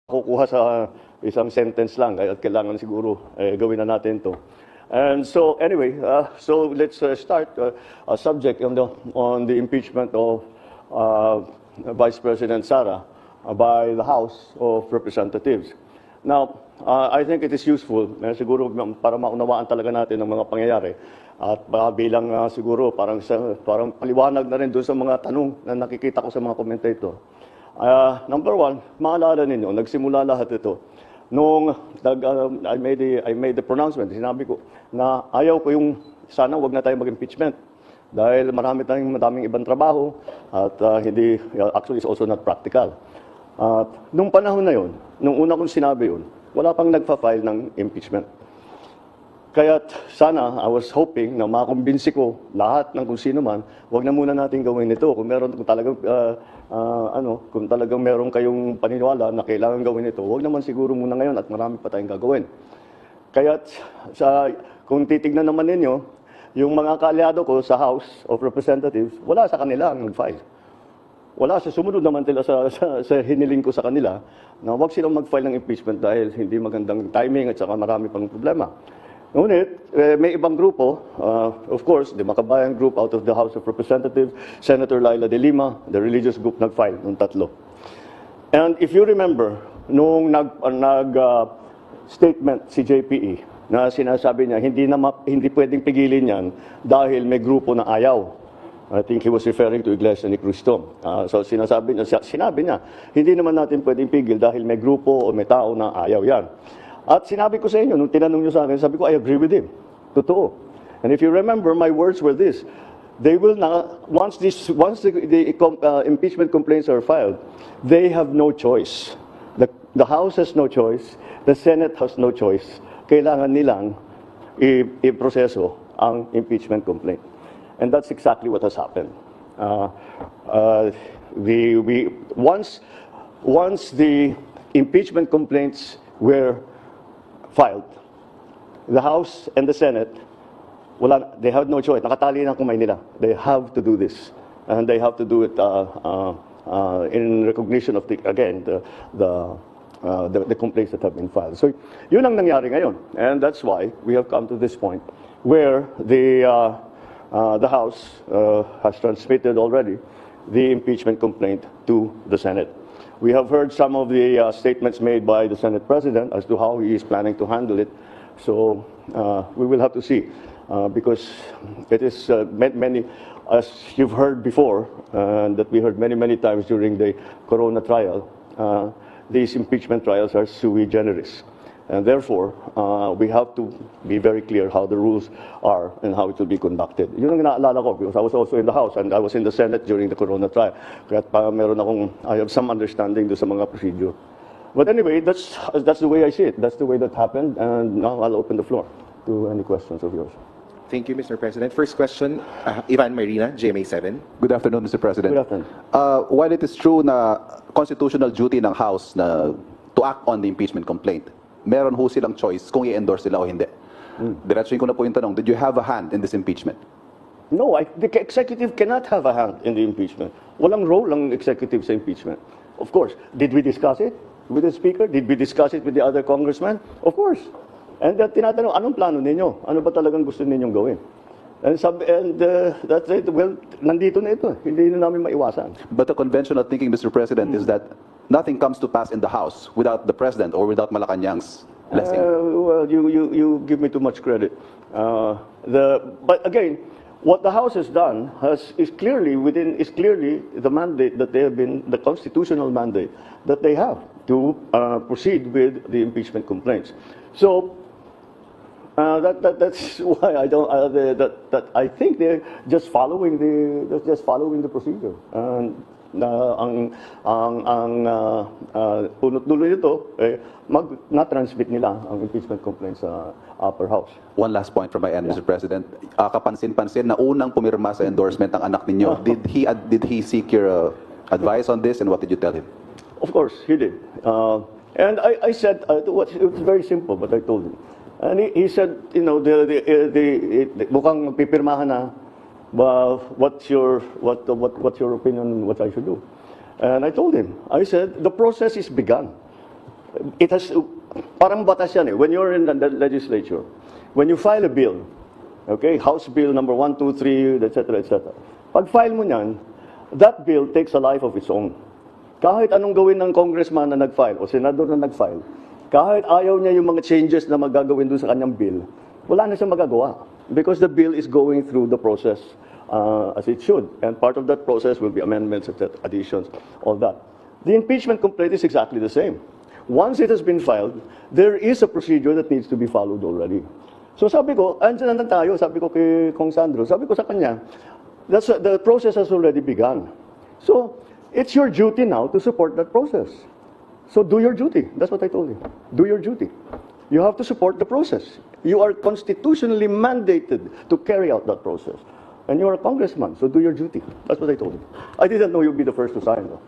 kukuha sa isang sentence lang, kaya kailangan siguro gawin na natin to. And so anyway, so let's start a subject on the impeachment of Vice President Sara by the House of Representatives. Now, I think it is useful, siguro para maunawaan talaga natin ang mga pangyayari at bilang siguro parang paliwanag na rin doon sa mga tanong na nakikita ko sa mga commentator. Number one, maalala ninyo, nagsimula lahat ito nung I made the pronouncement, sinabi ko na ayaw ko yung sana wag na tayo mag-impeachment dahil madaming ibang trabaho at actually it's also not practical. At nung panahon na yon, nung una kong sinabi yun, wala pang nagfa-file ng impeachment. Kaya sana, I was hoping na makumbinsi ko lahat ng kung sino man, wag na muna natin gawin ito. Kung talagang meron kayong paniniwala na kailangan gawin ito, wag naman siguro muna ngayon at marami pa tayong gagawin. Kaya kung titignan naman ninyo, yung mga kaalyado ko sa House of Representatives, wala sa kanila ang mag-file. Wala, sumunod naman nila sa hiniling ko sa kanila na wag silang mag-file ng impeachment dahil hindi magandang timing at saka marami pang problema. Ngunit, may ibang grupo, of course, the Makabayan group out of the House of Representatives, Senator Laila de Lima, the religious group nag-file ng tatlo. And if you remember, nung statement si JPE na sinasabi niya, hindi pwedeng pigilin yan dahil may grupo na ayaw. I think he was referring to Iglesia ni Cristo. So sinabi niya, hindi naman natin pwedeng pigil dahil may grupo o may tao na ayaw yan. At sinabi ko sa inyo, nung tinanong niyo sa akin, sabi ko, I agree with him. Totoo. And if you remember, my words were this. They will not, once the impeachment complaints are filed, they have no choice. The House has no choice. The Senate has no choice. Kailangan nilang i-proseso ang impeachment complaint. And that's exactly what has happened. Once the impeachment complaints were filed, the House and the Senate, they have no choice. Nakatali na kumay nila. They have to do this. And they have to do it in recognition of the complaints that have been filed. So yun ang nangyari ngayon. And that's why we have come to this point where the House has transmitted already the impeachment complaint to the Senate. We have heard some of the statements made by the Senate President as to how he is planning to handle it. So we will have to see because it is many, as you've heard before, and that we heard many times during the Corona trial, these impeachment trials are sui generis. And therefore, we have to be very clear how the rules are and how it will be conducted. Yun ang naalala ko because I was also in the House and I was in the Senate during the Corona trial. Kaya I have some understanding do sa mga procedure. But anyway, that's the way I see it. That's the way that happened. And now I'll open the floor to any questions of yours. Thank you, Mr. President. First question, Ivan Marina, GMA7. Good afternoon, Mr. President. Good afternoon. While it is true na constitutional duty ng House na to act on the impeachment complaint, meron ho silang choice kung i-endorse sila o hindi. Diretsuhin ko na po yung tanong, did you have a hand in this impeachment? No, the executive cannot have a hand in the impeachment. Walang role ang executive sa impeachment. Of course, did we discuss it with the Speaker? Did we discuss it with the other congressmen? Of course. And tinatanong, anong plano ninyo? Ano ba talagang gusto ninyong gawin? And that's it. Well, nandito na ito. Hindi na namin maiwasan. But the conventional thinking, Mr. President, is that nothing comes to pass in the House without the President or without Malacanang's blessing. Well, you give me too much credit. But again, what the House has done is clearly the mandate that they have been, the constitutional mandate that they have to proceed with the impeachment complaints. So that's why I think they're just following the procedure. And ang punot dulo nito na-transmit nila ang impeachment complaint sa upper house. One last point from my end, Mr. President. Kapansin-pansin na unang pumirma sa endorsement ang anak ninyo. Did he seek your advice on this and what did you tell him? Of course, he did. And I said, it was very simple, but I told him. And he said, you know, mukhang magpipirmahan na. What's your opinion on what I should do? And I told him, I said, the process is begun. it has, parang batas yan eh. When you're in the legislature, when you file a bill, okay, House Bill number 1, 2, 3, etc., etc. Pag file mo niyan, that bill takes a life of its own. Kahit anong gawin ng congressman na nag-file o senador na nag-file, kahit ayaw niya yung mga changes na magagawin doon sa kanyang bill, wala na siyang magagawa. Because the bill is going through the process as it should. And part of that process will be amendments, etc., additions, all that. The impeachment complaint is exactly the same. Once it has been filed, there is a procedure that needs to be followed already. So sabi ko, andyan na tayo, sabi ko kay Kong Sandro, sabi ko sa kanya, the process has already begun. So, it's your duty now to support that process. So do your duty. That's what I told him. Do your duty. You have to support the process. You are constitutionally mandated to carry out that process. And you're a congressman, so do your duty. That's what I told him. I didn't know you'd be the first to sign, though.